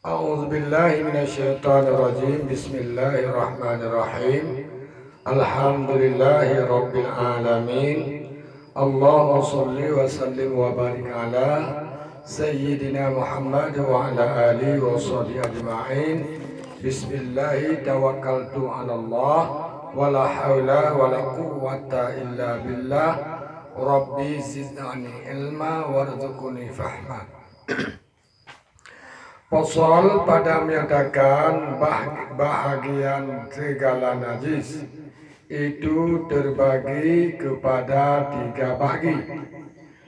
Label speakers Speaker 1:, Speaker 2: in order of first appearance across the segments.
Speaker 1: A'udzu billahi minasyaitonir rajim. Bismillahirrahmanirrahim. Alhamdulillahi rabbil alamin. Allahumma shalli wa sallim wa barik ala sayyidina Muhammad wa ala alihi wa sahbihi ajma'in. Bismillahi tawakkaltu 'ala Allah wa la haula wa la quwwata illa billah. Rabbi zidni ilma warzuqni fahma. Pasal pada menyatakan bahagian segala najis itu terbagi kepada 3 bagi.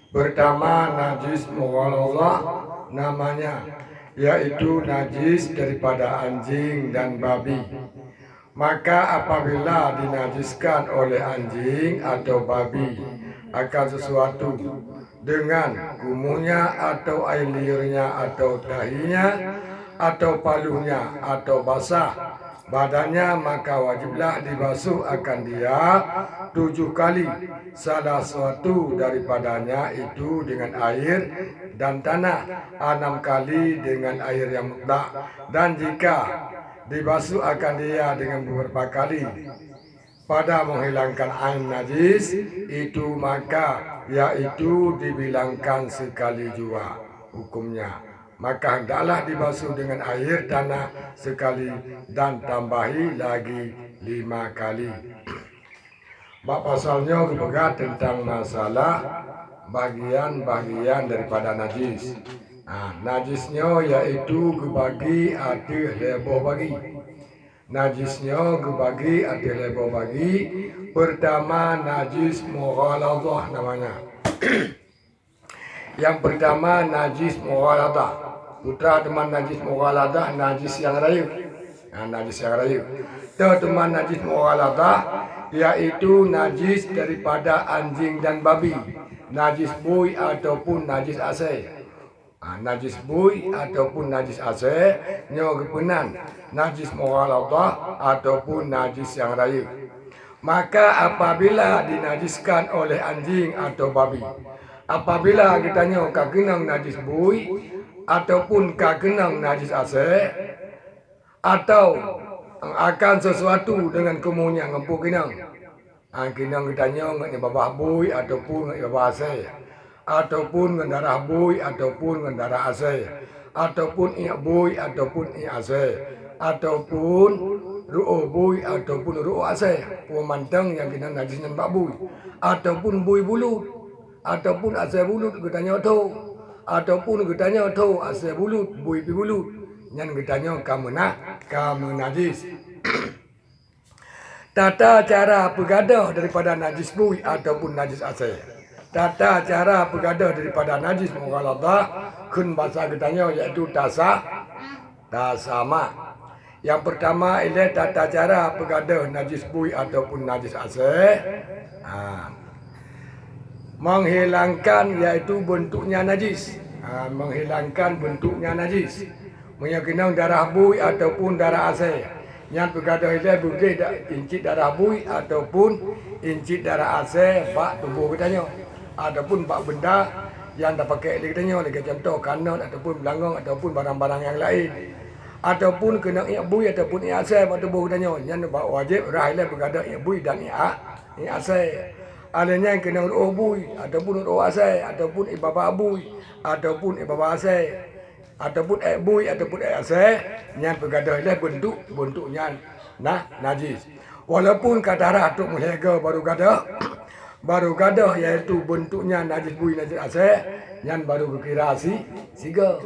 Speaker 1: Pertama, najis mughalladhah namanya, yaitu najis daripada anjing dan babi. Maka apabila dinajiskan oleh anjing atau babi akan sesuatu dengan gumunya atau air liurnya atau tahinya atau paluhnya atau basah badannya, maka wajiblah dibasuh akan dia 7 kali. Salah satu daripadanya itu dengan air dan tanah, 6 kali dengan air yang mutlak. Dan jika dibasuh akan dia dengan beberapa kali pada menghilangkan ain najis itu, maka yaitu dibilangkan sekali jua hukumnya. Maka hendaklah dibasuh dengan air tanah sekali dan tambahi lagi 5 kali. Bab pasalnya kepegat tentang masalah bagian-bagian daripada najis. Najisnya yaitu kebagi ada leboh bagi. Najisnya kebagi ada leboh bagi. Pertama, najis mughalladhah namanya. Yang pertama, najis mughalladhah. Putra teman najis mughalladhah, najis yang rayu. Najis yang rayu. Teman najis mughalladhah yaitu najis daripada anjing dan babi. Najis bui ataupun najis asai. Najis bui ataupun najis asai nyo kepunan najis mughalladhah ataupun najis yang rayu. Maka apabila dinajiskan oleh anjing atau babi, apabila kita nyo kagenang najis bui ataupun kagenang najis asai atau akan sesuatu dengan kemunya ngempuk kinang, kinang kita nyo ngai babah bui ataupun ngai babah asai, ataupun dengan darah bui ataupun dengan darah asai, ataupun iak bui ataupun iak asai, ataupun ru'uh bui ataupun ru'uh asai, pemantang yang kena najis dan bak bui, ataupun bui bulut ataupun asai bulut kita nyoto, ataupun kita nyoto asai bulut bui pi bulut, yang kita nyoto kamu najis. Tata cara pegadah daripada najis bui ataupun najis asai. Tata cara pegadah daripada najis mughalladhah kun bahasa kitanya iaitu tasama. Yang pertama ialah tata cara pegadah najis bui ataupun najis asai. Menghilangkan iaitu bentuknya najis. Menghilangkan bentuknya najis. Menyakinang darah bui ataupun darah asai. Yang pegadah ialah boleh incit darah bui ataupun incit darah asai bak tubuh kitanya. Ataupun bak benda yang dah pakai kita nyo, contoh kanon ataupun belangong ataupun barang-barang yang lain, ataupun kena iak bui ataupun iak asai pada tubuh kita nyo, yang wajib rahailah bergadah iak bui dan iak asai. Adanya yang kena ru'uh bui ataupun ru'uh asai ataupun ibabah bui ataupun ibabah asai ataupun iak bui ataupun iak asai, yang bergadah ialah bentuknya najis. Walaupun kata ratuk melihat baru gadah iaitu bentuknya najis bui najis asai, yang baru kira siga.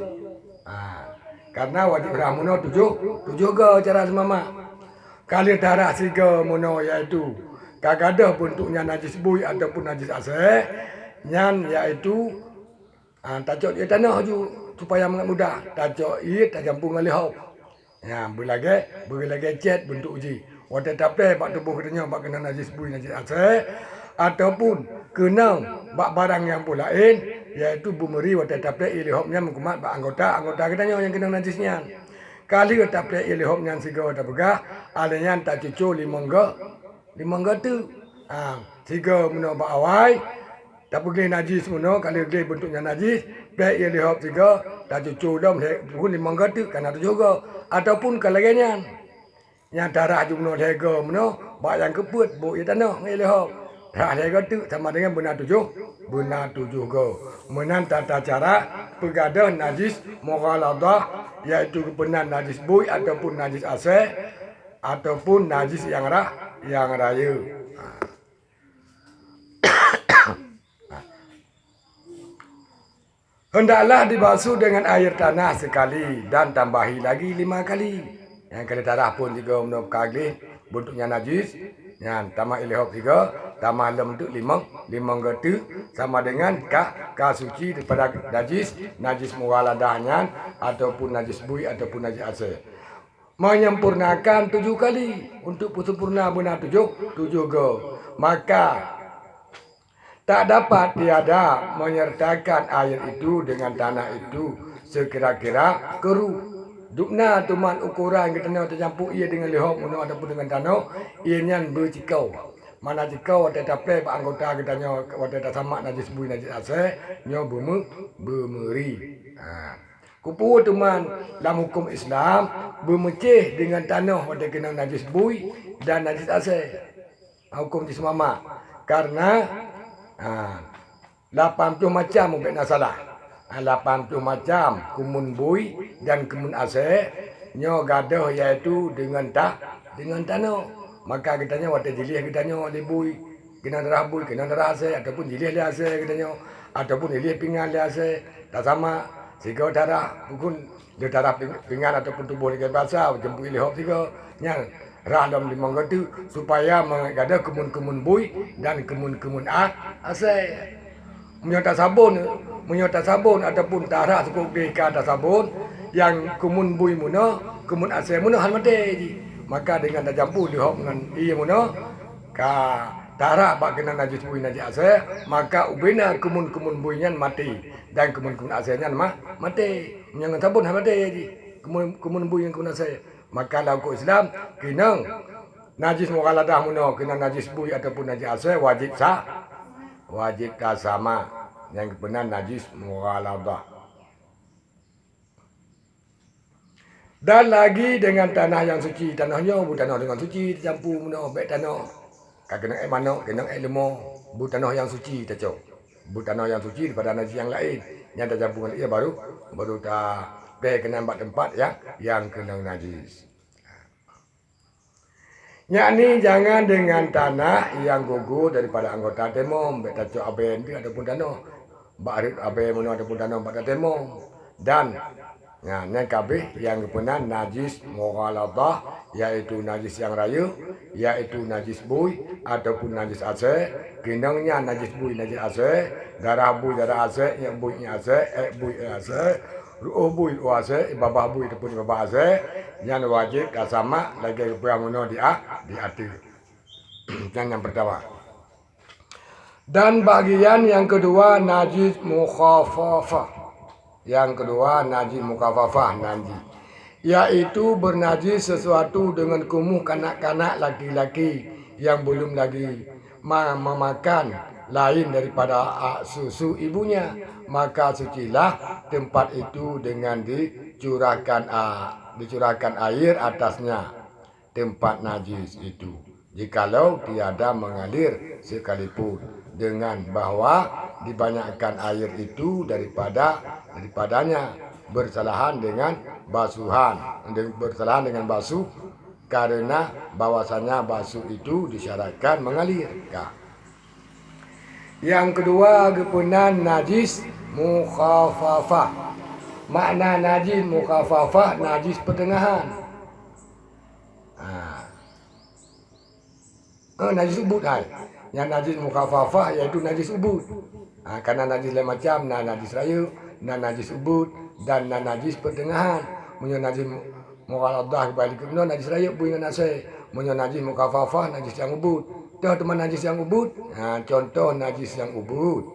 Speaker 1: Karena wajib ramuno tujuh ga cara semama. Kali darah siga muno iaitu kagadah bentuknya najis bui ataupun najis asai, yang iaitu tajok dia tanah ju supaya mengat mudah. Tajok ia tajampung alihop. Beri lagi cet bentuk uji. Wadah tapi bak tubuh katanya bak kena najis bui najis asai, ataupun kena bak barang yang pun lain, iaitu bumeri wadah tapi ilihopnya mengkumat bak anggota katanya yang kena najisnya. Kali tapi ilihopnya siga wadah begah, alanya tak cucu limangga tu. Siga mena bak awai, Tak pergi najis mono kalau dia bentuknya najis, baik ia lihap tiga, dah cucu dah pun limang gatu kan ada juga. Ataupun kalau ganyan. Yang darah juga lega mono, bak yang keput bu ia tanah ia lihap. Darah lega tu sama dengan benar tujuh go. Menan tata cara pegadah najis mughaladah iaitu kebenar najis bui ataupun najis asal ataupun najis yang raya. Hendaklah dibasuh dengan air tanah sekali dan tambahi lagi 5 kali. Yang kali darah pun juga menurut kagli bentuknya najis. Yang tambah ilihop juga, tambah lem tu limang getu sama dengan ka suci daripada najis muwaladahnya ataupun najis bui ataupun najis asal. Menyempurnakan 7 kali untuk sempurna benar 7 go. Maka tak dapat tiada menyertakan air itu dengan tanah itu sekira-kira keruh. Dukna tuman ukuran kita nak tercampur ia dengan lihok mono ataupun dengan tanah ianya bercikau. Mana cikau tetapi anggota kita nyo wata sama najis bui najis asal nyo bermeri. Kupu tuman dalam hukum Islam bermecih dengan tanah wata kena najis bui dan najis asal. Hukum di semama karena 80 macam mungkin salah. 80 macam kumun bui dan kumun asal nyo gadah iaitu dengan tanah. Maka kitanya waktu jilih kitanya di bui kena darah bui kena darah asal ataupun jilih dia asal kitanya ataupun jilih pinggan dia asal tak sama sehingga darah pun dia darah pinggan ataupun tubuh dia basah jemput ilihop juga yang dalam 5 gatu supaya mengada kemun-kemun bui dan kemun-kemun asal. Menyota sabun ataupun darah cukup di atas sabun yang kemun bui muno, kemun asal muno hal mati ji. Maka dengan dah campur dihop dengan ia muno ka darah bak kena najis bui najis asal, maka ubina kemun-kemun buinya mati dan kemun-kemun asalnya mati. Menyang sabun hal mati ji. Kemun bui yang kemun asal. Maka dalam hukum Islam kena najis mughaladah muno kena najis bui ataupun najis asal wajib sama yang benar najis mughaladah. Dan lagi dengan tanah yang suci, tanahnya bu tanah dengan suci campur muno baik tanah. Kena air manok, kena air lemah, bu tanah yang suci tacok. Bu tanah yang suci daripada najis yang lain. Yang dah campur dengan ia baru tak kena tempat yang kena najis. Yakni jangan dengan tanah yang gugur daripada anggota temom, betacok aben tu ataupun tanah. Barit aben mana ataupun tanah pada temom. Dan yang kabeh yang kepunan najis mughaladah iaitu najis yang raya, iaitu najis bui ataupun najis asal. Kenangnya najis bui najis asal, darah bui darah asal, yang bui asal, bui asal. Ru'uh bui asal, babah bui ataupun babah asal. Yang wajib tak sama lagi kepuang muno di atas. Yang pertama. Dan bagian yang kedua najis mukhafafah. Yang kedua najis mukhafafah nanti. Iaitu bernajis sesuatu dengan kumuh kanak-kanak laki-laki yang belum lagi memakan lain daripada susu ibunya. Maka sucilah tempat itu dengan dicurahkan air atasnya tempat najis itu. Jikalau tiada mengalir sekalipun dengan bahawa dibanyakkan air itu daripadanya bersalahan dengan basuh karena bahwasanya basuh itu disyaratkan mengalir. Yang kedua kepunan najis mukhafafah. Makna najis mukhafafah najis pertengahan. Najis ubud hai. Yang najis mukhafafah iaitu najis ubud. Karena najis lain macam, najis raya, najis ubud dan najis pertengahan. Munyo najis mughaladah balik ke najis raya bu dengan asal. Munyo najis mukhafafah najis yang ubud. Tahu teman najis yang ubud? Contoh najis yang ubud.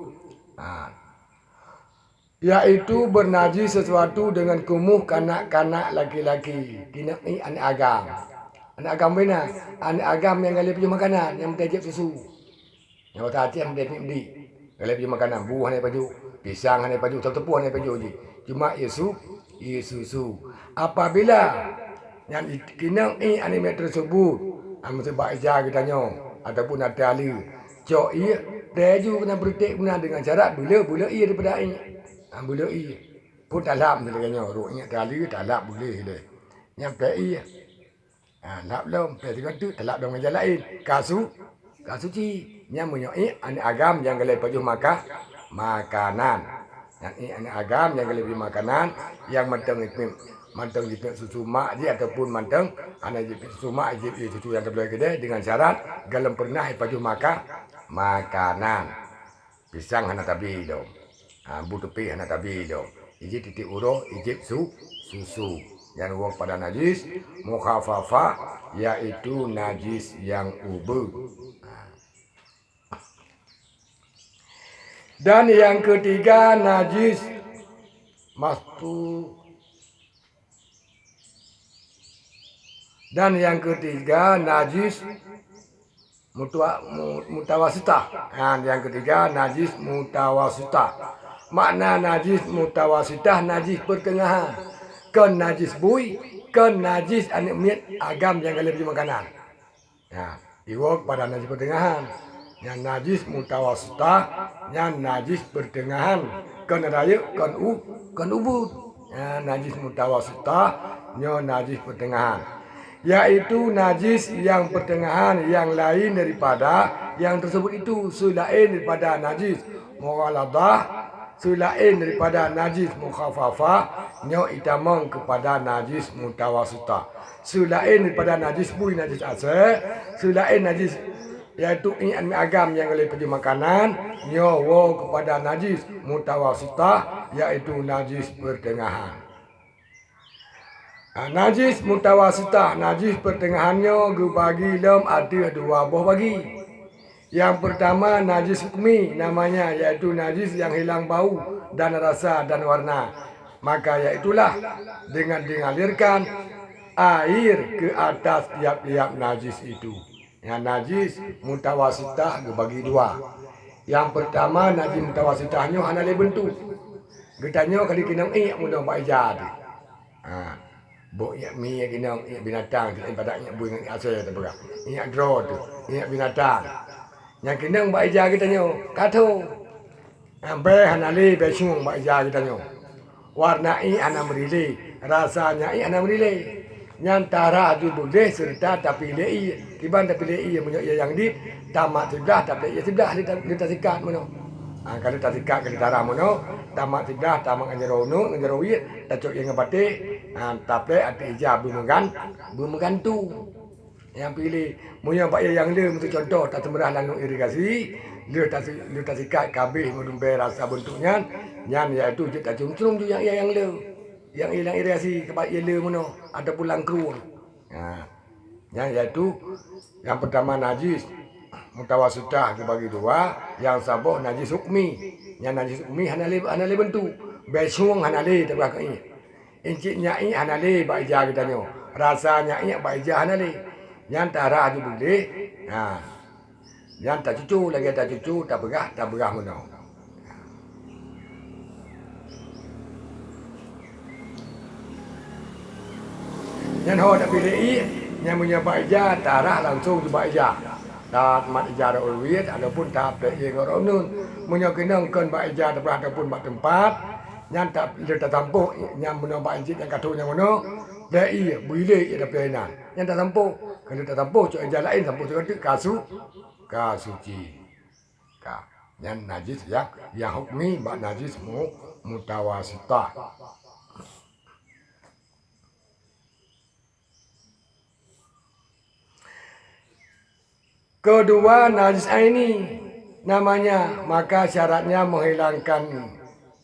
Speaker 1: Yaitu bernajis sesuatu dengan kumuh kanak-kanak laki-laki. Kena ni anak agam. Anak agam benar. Anak agam yang kali punya makanan, yang mentajak susu. Yang hati yang mentajak di. Kalau pergi makanan, buah ni paju, pisang ni paju, tepuan ni paju je. Cuma ia susu. Apabila yang kena anime tersebut, mesti baik ajar kita nyo ataupun ada ahli. Cok ia deju kena bertik guna dengan cara bila ia daripada ini. Bila ia pun talap dia nyo, ruknya tali talap boleh dia. Nyampe ia. Lap lom, pergi tu talap dengan jalan lain. Kasuci yang menyoi agam yang galai paju makanan. Yang ini agam yang galai makanan yang manteng susu mak je ataupun manteng anak susu mak je susu yang terbelah kedai dengan syarat galam pernah paju makanan. Pisang hana tabi dong. Butupi hana tabi dong. Iji titik uro iji susu. Yang wong pada najis mukhafafah yaitu najis yang ubu. Dan yang ketiga najis mastu. Dan yang ketiga najis mutawasitah. Yang ketiga najis mutawasitah. Makna najis mutawasitah najis pertengahan. Kan najis bui, kan najis anik miat agam yang galai beli makanan. Iwak pada najis pertengahan. Yang najis mutawasitah, yang najis pertengahan. Kan raya, kan ubud. Najis mutawasitah, yang najis pertengahan. Yaitu najis yang pertengahan, yang lain daripada yang tersebut itu. Selain daripada najis mughaladah, selain daripada najis mukhafafah, nyo itamang kepada najis mutawasitah. Selain daripada najis bui, najis asal, selain najis yaitu ini agam yang oleh pergi makanan, nyo kepada najis mutawasitah yaitu najis pertengahan. Najis mutawasitah, najis pertengahannya bagi dalam ada dua buah bagi. Yang pertama najis hukmi namanya yaitu najis yang hilang bau dan rasa dan warna. Maka yaitulah dengan mengalirkan air ke atas tiap-tiap najis itu. Yang najis mutawasitah bagi dua. Yang pertama najis mutawasitahnya hana le bentuk. Getanya kali kena mula baija tu. Bok mi kena binatang daripada bui dengan asal tu berah. Draw tu, binatang. Yang kena baija kita nyo katu. Ambe hanali besung baija kita nyo. Warna ana merile, rasanya ana merile. Nyantara aju boleh serta tapi lei, tiban tapi lei yang di tamat sebelah tapi sebelah di tasikat mono. Kalau tasikat kalau darah mono, tamat sebelah tamat anjerono, anjerowi, tacuk yang ngabate, tapi ada ijab bumegan tu. Yang pilih punya pak yang le untuk contoh tak semerah lalu irigasi le tak sikat kabeh ngudumbe rasa bentuknya nyan iaitu tak cung-cung tu yang le yang hilang irigasi kepak ye le mono ada pulang kru. Yang iaitu yang pertama najis mutawasitah dibagi dua, yang sabuh najis hukmi. Yang najis hukmi hanale bentuk besung hanale terbelakang ini. Incik nyai hanale baija kita nyo. Rasanya nyai baija hanale. Yang tara aja boleh. Yang tak cucu lagi tak cucu, tak berah mana. Yang ho tak pilih yang punya baija tara langsung di baija. Tak mat ija ada ulwit ataupun tak pilih ngoronun. Punya kenang kan baija ataupun bak tempat. Yang tak letak tampuk yang punya baija yang katunya mana. Dai boleh ada pena. Yang tak tampuk kalau tak tampuk cok jalan lain tampuk cok kasuci. Yang najis yang hukmi bak najis mutawasitah. Kedua najis ini namanya, maka syaratnya menghilangkan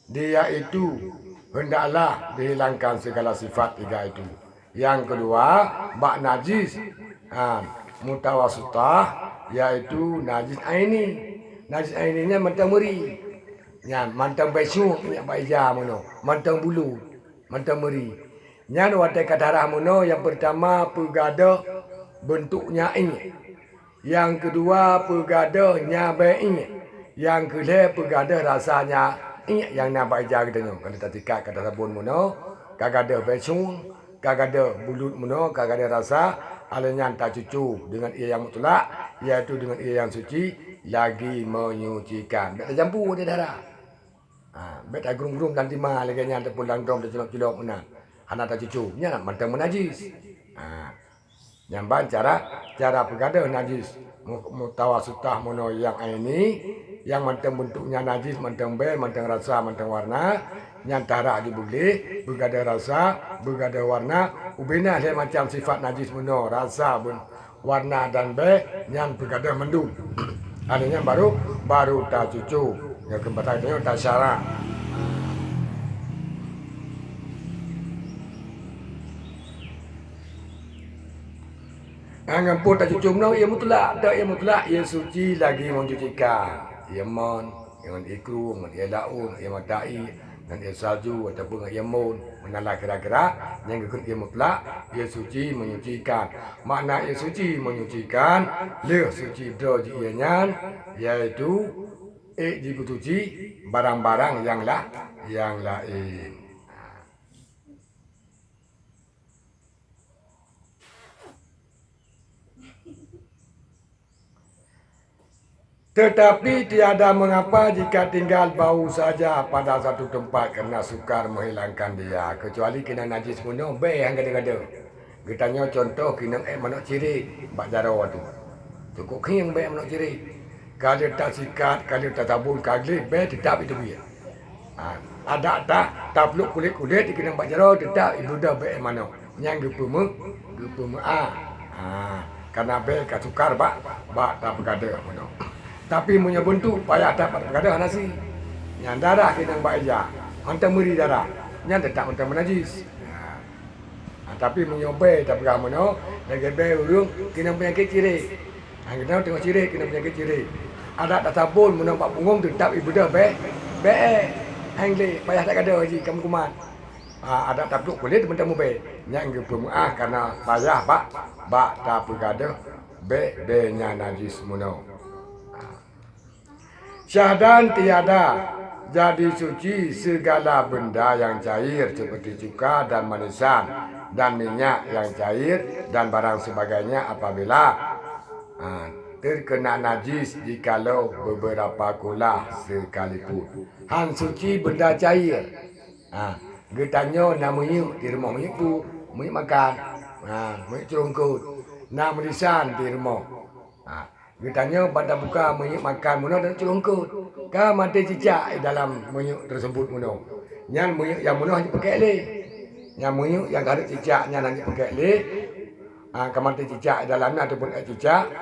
Speaker 1: dia itu hendaklah dihilangkan segala sifat tiga itu. Yang kedua bak najis mutawasitah yaitu najis aini. Najis aininya mantang meri. Yang mantang besu yang baija mono, mantang bulu, mantang meri. Yang watai kadarah mono yang pertama pegada bentuknya ini. Yang kedua pegadanya baik ini. Yang kedua pegada rasanya yang nampak aja katanya. Kalau tak tikat kata sabun muno, kagak ada becung, kagak ada bulut muno, kagak ada rasa, alanya tak cucu dengan ia yang mutlak, iaitu dengan ia yang suci, lagi menyucikan. Tak campur dia darah. Bet tak gerung-gerung dan timah lagi nya ataupun langdom dan cilok-cilok mana. Hana tak cucu, nya mantang menajis. Nyamban cara pegada najis. Mutawasitah mono yang ini yang mantang bentuknya najis, mantang bel, mantang rasa, mantang warna, nyantara dibuli, bergada rasa, bergada warna, ubina dia macam sifat najis mono, rasa, warna dan bel, yang bergada mendung. Adanya baru tak cucu, yang kembali tak syara. Ngampun tak cucu menang, ia mutlak. Tak ia mutlak, ia suci lagi mencucikan. Ia mon, dengan ikru, dengan ia laun, ia matai, dengan ia salju, ataupun dengan ia mon. Menalah kira-kira, yang ikut ia mutlak, ia suci menyucikan. Makna ia suci menyucikan, leh suci doji ianya, iaitu dikutuci barang-barang yang lain. Tetapi tiada mengapa jika tinggal bau saja pada satu tempat kerana sukar menghilangkan dia. Kecuali kena najis muno, be yang gada-gada. Getanya contoh kena manuk cirit, bak jaro tu. Cukup kena be manuk cirit. Kalau tak sikat, kalau tak sabun, kalau be tetap itu dia. Ada tak peluk kulit-kulit kena bak jaro tetap ibu dah be manuk. Yang gepumu karena be kat sukar bak tak bergada manuk. Tapi punya bentuk payah dapat berkada nasi. Yang darah kena buat aja. Hantar meri darah. Yang tetap hantar menajis. Tapi menyobai tak berapa mana. Lagi bayi urung kena penyakit ciri. Kita tengok ciri kena penyakit ciri. Ada tak sabun menampak punggung tetap ibu dah bayi. Bayi. Hangli payah tak ada haji kamu kuman. Ada tak peluk kulit mentang bayi. Yang bermuah karena payah bak tak berkada. Bayi nya najis munau. Syahadan tiada jadi suci segala benda yang cair seperti cuka dan manisan dan minyak yang cair dan barang sebagainya apabila terkena najis jikalau beberapa kulah sekalipun. Han suci benda cair. Getanya nak menyuk di rumah menyuk tu, menyuk makan, menyuk cerungkut, nak manisan di rumah. Ditanya pada buka menyuk makan muno dan celungkut. Ka mati cicak dalam menyuk tersebut muno. Yang menyuk yang muno hanya pakai le. Yang menyuk yang ada cicaknya hanya pakai le. Ka mati cicak dalamnya ataupun cicak.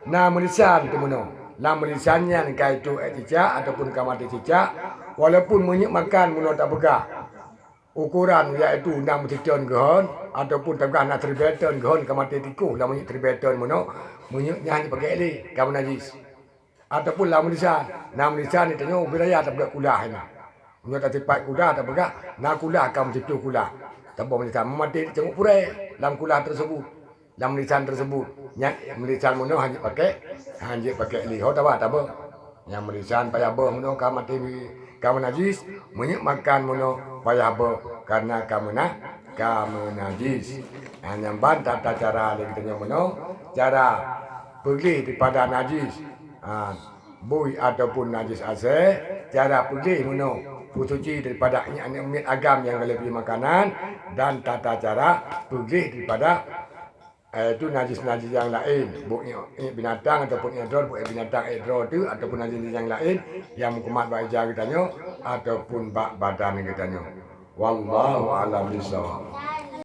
Speaker 1: Nah melisan tu muno. Lah melisannya ka itu cicak ataupun ka mati cicak. Walaupun menyuk makan muno tak begah. Ukuran iaitu 6 ton gehon ataupun tegah nak 3 ton gehon ka mati tikuh lah menyuk 3 ton muno. Menyuknya hanya pakai ele, kamu najis. Ataupun lah melisan. Nah melisan ni tengok beraya tak bergak kulah ni. Menyuk tak tipat kulah tak bergak. Nah kulah kamu tipu kulah. Tak boleh melisan. Memati tengok purai dalam kulah tersebut. Dalam melisan tersebut. Yang melisan muno hanya pakai ele. Kau tahu tak apa? Yang melisan payah ber muno kamu mati kamu najis. Menyuk makan muno payah ber karena kamu najis. Hanya bantah cara lagi tengok muno. Cara pergi daripada najis bui ataupun najis asal, cara pergi muno suci daripada umit agam yang lebih makanan dan tata cara pergi daripada itu najis-najis yang lain, binatang ataupun edrol, binatang edrol itu ataupun najis yang lain yang kumat bak ija kita ataupun bak badan kita. Wallahu a'lam bishawab.